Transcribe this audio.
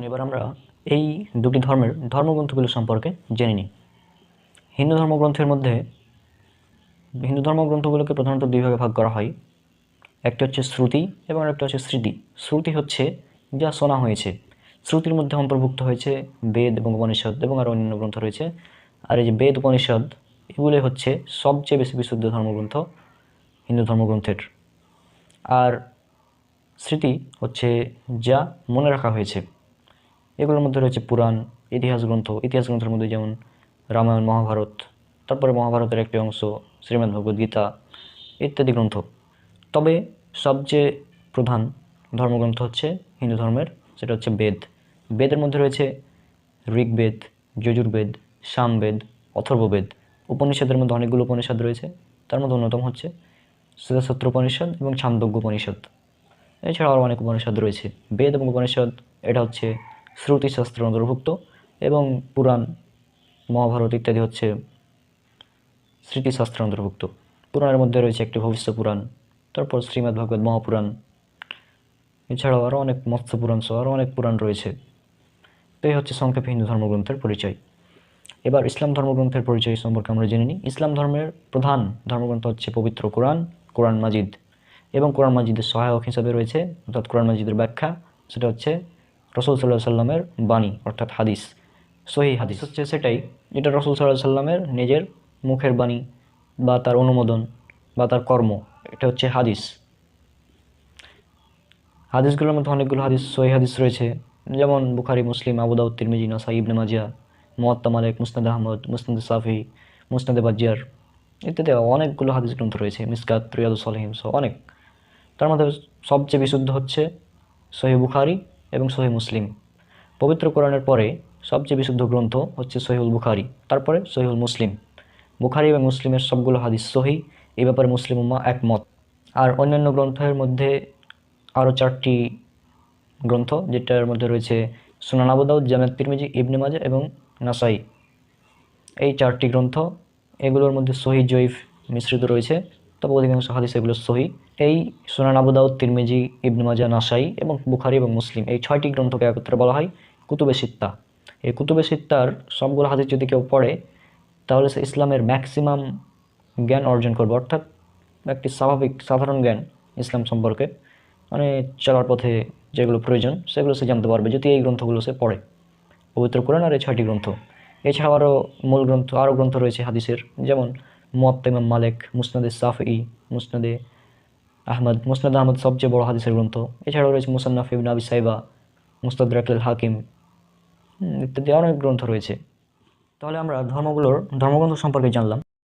এবার আমরা এই দুটি ধর্মের ধর্মগ্রন্থগুলো সম্পর্কে জেনে নিই। হিন্দু ধর্মগ্রন্থগুলোকে প্রধানত দুই ভাগে ভাগ করা হয়। একটা হচ্ছে শ্রুতি এবং একটা হচ্ছে স্মৃতি। শ্রুতি হচ্ছে যা শোনা হয়েছে। শ্রুতির মধ্যে অন্তর্ভুক্ত হয়েছে বেদ এবং উপনিষদ এবং আরও অন্যান্য গ্রন্থ রয়েছে। আর এই যে বেদ উপনিষদ এগুলোই হচ্ছে সবচেয়ে বেশি বিশুদ্ধ ধর্মগ্রন্থ হিন্দু ধর্মগ্রন্থের। আর স্মৃতি হচ্ছে যা মনে রাখা হয়েছে। এগুলোর মধ্যে রয়েছে পুরাণ, ইতিহাস গ্রন্থের মধ্যে যেমন রামায়ণ, মহাভারত, তারপরে মহাভারতের একটি অংশ শ্রীমদ্ ভগবদ গীতা ইত্যাদি গ্রন্থ। তবে সবচেয়ে প্রধান ধর্মগ্রন্থ হচ্ছে হিন্দু ধর্মের, সেটা হচ্ছে বেদ। বেদের মধ্যে রয়েছে ঋগ্বেদ, যজুর্বেদ, সামবেদ, অথর্ববেদ। উপনিষদের মধ্যে অনেকগুলো উপনিষদ রয়েছে, তার মধ্যে অন্যতম হচ্ছে শ্বেতাশ্বত্র উপনিষদ এবং ছান্দোগ্য উপনিষদ। এছাড়াও আরও অনেক উপনিষদ রয়েছে। বেদ এবং উপনিষদ এটা হচ্ছে শ্রুতিশাস্ত্রের অন্তর্ভুক্ত এবং পুরাণ, মহাভারত ইত্যাদি হচ্ছে স্মৃতিশাস্ত্রের অন্তর্ভুক্ত। পুরাণের মধ্যে রয়েছে একটি ভবিষ্য পুরাণ, তারপর শ্রীমদ্ ভাগবত মহাপুরাণ, এছাড়াও আরও অনেক মৎস্য পুরাণ সহ আরও অনেক পুরাণ রয়েছে। তো এই হচ্ছে সংক্ষেপে হিন্দু ধর্মগ্রন্থের পরিচয়। এবার ইসলাম ধর্মগ্রন্থের পরিচয় সম্পর্কে আমরা জেনে নিই। ইসলাম ধর্মের প্রধান ধর্মগ্রন্থ হচ্ছে পবিত্র কোরআন মাজিদ, এবং কোরআন মাজিদের সহায়ক হিসাবে রয়েছে, অর্থাৎ কোরআন মাজিদের ব্যাখ্যা, সেটা হচ্ছে রাসূল সাল্লাল্লাহু আলাইহি সাল্লামের বাণী, অর্থাৎ হাদিস। সহিহ হাদিস হচ্ছে সেটাই যেটা রাসূল সাল্লাল্লাহু আলাইহি সাল্লামের নিজের মুখের বাণী বা তার অনুমোদন বা তার কর্ম, এটা হচ্ছে হাদিস। হাদিসগুলোর মধ্যে অনেকগুলো সহিহ হাদিস রয়েছে, যেমন বুখারী, মুসলিম, আবু দাউদ, তিরমিজি, নাসাই, ইবনে মাজাহ, মুওয়াত্তা মালিক, মুসনাদ আহমদ, মুসনাদ শাফি, মুসনাদ বাজ্জার ইত্যাদি অনেকগুলো হাদিস গ্রন্থ রয়েছে, মিসকাত, রিয়াদুস সালিহিন সহ অনেক। তার মধ্যে সবচেয়ে বিশুদ্ধ হচ্ছে সহিহ বুখারী এবং সহিহ মুসলিম। পবিত্র কোরআনের পরে সবচেয়ে বিশুদ্ধ গ্রন্থ হচ্ছে সহিহুল বুখারী, তারপরে সহিহুল মুসলিম। বুখারী এবং মুসলিমের সবগুলো হাদিস সহিহ, এই ব্যাপারে মুসলিম উম্মাহ একমত। আর অন্যান্য গ্রন্থের মধ্যে আরও 4টি গ্রন্থ, যেটার মধ্যে রয়েছে সুনান আবু দাউদ, জামে তিরমিজি, ইবনে মাজাহ এবং নাসাই। এই 4টি গ্রন্থ, এগুলোর মধ্যে সহিহ জয়ীফ মিশ্রিত রয়েছে, তবে অধিকাংশ হাদিস এগুলো সহিহ। এই সুনান আবু দাউদ, তিরমিজি, ইবনে মাজাহ, নাসাই এবং বুখারী এবং মুসলিম, এই 6টি গ্রন্থকে একত্রে বলা হয় কুতুবে সিত্তা। এই কুতুবে সিত্তার সবগুলো হাদিস যদি কেউ পড়ে, তাহলে সে ইসলামের ম্যাক্সিমাম জ্ঞান অর্জন করবে, অর্থাৎ একটি সাধারণ জ্ঞান ইসলাম সম্পর্কে, মানে চলার পথে যেগুলো প্রয়োজন সেগুলো সে জানতে পারবে যদি এই গ্রন্থগুলো সে পড়ে, পবিত্র কোরআন আর এই 6টি গ্রন্থ। এছাড়াও আরও গ্রন্থ রয়েছে হাদিসের, যেমন মুওয়াত্তা ইমাম মালিক, মুসনাদে শাফিঈ, মুসনাদে আহমদ সবচেয়ে বড় হাদিসের গ্রন্থ। এছাড়াও রয়েছে মুসান্নাফ ইবনে আবি শাইবা, মুস্তাদরাক আল হাকিম ইত্যাদি অনেক গ্রন্থ রয়েছে। তাহলে আমরা ধর্মগ্রন্থ সম্পর্কে জানলাম।